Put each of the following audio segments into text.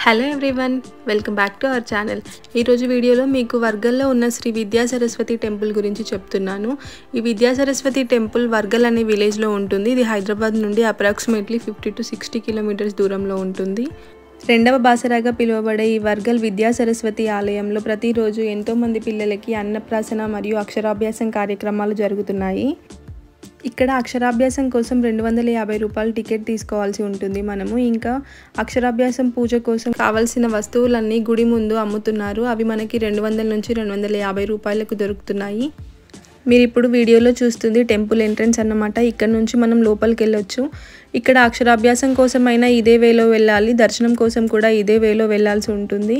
Hello everyone, welcome back to our channel. ఈరోజు వీడియోలో మీకు వర్గల్లో ఉన్న శ్రీ విద్యా సరస్వతి టెంపుల్ గురించి చెప్తున్నాను. ఈ విద్యా సరస్వతి టెంపుల్ వర్గల్ అనే విలేజ్లో ఉంటుంది. ఇది హైదరాబాద్ నుండి అప్రాక్సిమేట్లీ 50 to 60 కిలోమీటర్స్ దూరంలో ఉంటుంది. రెండవ బాసరాగా పిలువబడే ఈ వర్గల్ విద్యా సరస్వతి ఆలయంలో ప్రతిరోజు ఎంతోమంది పిల్లలకి అన్నప్రాసన మరియు అక్షరాభ్యాసం కార్యక్రమాలు జరుగుతున్నాయి. ఇక్కడ అక్షరాభ్యాసం కోసం 250 రూపాయలు టికెట్ తీసుకోవాల్సి ఉంటుంది. మనము ఇంకా అక్షరాభ్యాసం పూజ కోసం కావాల్సిన వస్తువులన్నీ గుడి ముందు అమ్ముతున్నారు. అవి మనకి 200 నుంచి 250 రూపాయలకు దొరుకుతున్నాయి. మీరు ఇప్పుడు వీడియోలో చూస్తుంది టెంపుల్ ఎంట్రన్స్ అన్నమాట. ఇక్కడ నుంచి మనం లోపలికి వెళ్ళొచ్చు. ఇక్కడ అక్షరాభ్యాసం కోసమైనా ఇదే వేలో వెళ్ళాలి, దర్శనం కోసం కూడా ఇదే వేలో వెళ్ళాల్సి ఉంటుంది.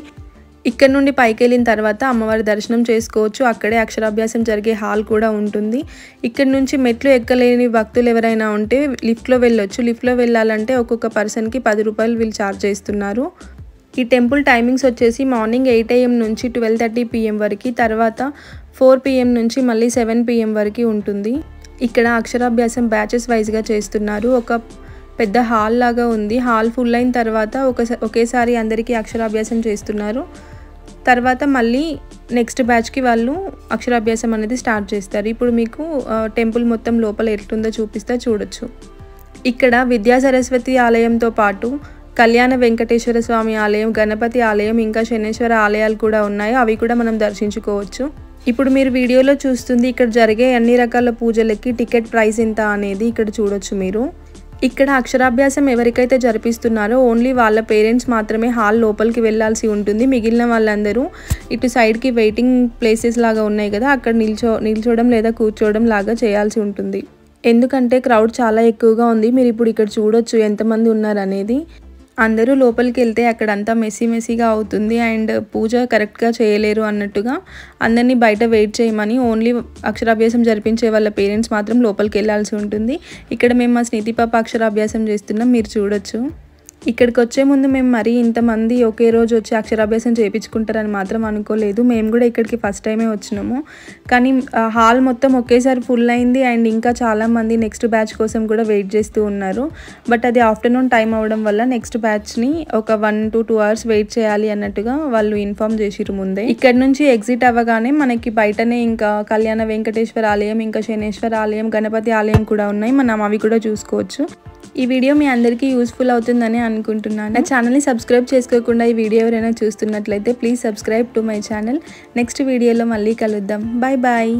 ఇక్కడ నుండి పైకి వెళ్ళిన తర్వాత అమ్మవారి దర్శనం చేసుకోవచ్చు. అక్కడే అక్షరాభ్యాసం జరిగే హాల్ కూడా ఉంటుంది. ఇక్కడ నుంచి మెట్లు ఎక్కలేని భక్తులు ఎవరైనా ఉంటే లిఫ్ట్లో వెళ్ళొచ్చు. లిఫ్ట్లో వెళ్ళాలంటే ఒక్కొక్క పర్సన్కి 10 రూపాయలు వీళ్ళు ఛార్జ్ చేస్తున్నారు. ఈ టెంపుల్ టైమింగ్స్ వచ్చేసి మార్నింగ్ 8 AM నుంచి 12:30 PM వరకు, తర్వాత 4 PM నుంచి మళ్ళీ 7 PM వరకు ఉంటుంది. ఇక్కడ అక్షరాభ్యాసం బ్యాచెస్ వైజ్గా చేస్తున్నారు. ఒక పెద్ద హాల్ లాగా ఉంది. హాల్ ఫుల్ అయిన తర్వాత ఒకేసారి అందరికీ అక్షరాభ్యాసం చేస్తున్నారు. తర్వాత మళ్ళీ నెక్స్ట్ బ్యాచ్కి వాళ్ళు అక్షరాభ్యాసం అనేది స్టార్ట్ చేస్తారు. ఇప్పుడు మీకు టెంపుల్ మొత్తం లోపల ఎట్లుందో చూపిస్తే చూడొచ్చు. ఇక్కడ విద్యా సరస్వతి ఆలయంతో పాటు కళ్యాణ వెంకటేశ్వర స్వామి ఆలయం, గణపతి ఆలయం, ఇంకా శనేశ్వర ఆలయాలు కూడా ఉన్నాయి. అవి కూడా మనం దర్శించుకోవచ్చు. ఇప్పుడు మీరు వీడియోలో చూస్తుంది ఇక్కడ జరిగే అన్ని రకాల పూజలకి టికెట్ ప్రైస్ ఎంత అనేది ఇక్కడ చూడొచ్చు మీరు. ఇక్కడ అక్షరాభ్యాసం ఎవరికైతే జరిపిస్తున్నారో ఓన్లీ వాళ్ళ పేరెంట్స్ మాత్రమే హాల్ లోపలికి వెళ్ళాల్సి ఉంటుంది. మిగిలిన వాళ్ళందరూ ఇటు సైడ్కి వెయిటింగ్ ప్లేసెస్ లాగా ఉన్నాయి కదా, అక్కడ నిల్చోవడం లేదా కూర్చోవడం లాగా చేయాల్సి ఉంటుంది. ఎందుకంటే క్రౌడ్ చాలా ఎక్కువగా ఉంది. మీరు ఇప్పుడు ఇక్కడ చూడొచ్చు ఎంతమంది ఉన్నారు అనేది. అందరూ లోపలికి వెళ్తే అక్కడంతా మెస్సీగా అవుతుంది అండ్ పూజ కరెక్ట్గా చేయలేరు అన్నట్టుగా అందరినీ బయట వెయిట్ చేయమని ఓన్లీ అక్షరాభ్యాసం జరిపించే వాళ్ళ పేరెంట్స్ మాత్రం లోపలికి వెళ్ళాల్సి ఉంటుంది. ఇక్కడ మేము మా స్నేహితి పాప అక్షరాభ్యాసం చేస్తున్నాం, మీరు చూడొచ్చు. ఇక్కడికి వచ్చే ముందు మేము మరీ ఇంతమంది ఒకే రోజు వచ్చి అక్షరాభ్యాసం చేయించుకుంటారని మాత్రం అనుకోలేదు. మేము కూడా ఇక్కడికి ఫస్ట్ టైమే వచ్చినాము. కానీ హాల్ మొత్తం ఒకేసారి ఫుల్ అయింది అండ్ ఇంకా చాలామంది నెక్స్ట్ బ్యాచ్ కోసం కూడా వెయిట్ చేస్తూ ఉన్నారు. బట్ అది ఆఫ్టర్నూన్ టైం అవ్వడం వల్ల నెక్స్ట్ బ్యాచ్ని ఒక 1 to 2 hours వెయిట్ చేయాలి అన్నట్టుగా వాళ్ళు ఇన్ఫార్మ్ చేసిరు ముందే. ఇక్కడ నుంచి ఎగ్జిట్ అవ్వగానే మనకి బయటనే ఇంకా కళ్యాణ వెంకటేశ్వర ఆలయం, ఇంకా శనేశ్వర ఆలయం, గణపతి ఆలయం కూడా ఉన్నాయి. మనం అవి కూడా చూసుకోవచ్చు. ఈ వీడియో మీ అందరికీ యూస్ఫుల్ అవుతుందని అనుకుంటున్నాను. నా ఛానల్ని సబ్స్క్రైబ్ చేసుకోకుండా ఈ వీడియో ఎవరైనా చూస్తున్నట్లయితే please subscribe to my channel. Next వీడియోలో మళ్ళీ కలుద్దాం. Bye bye.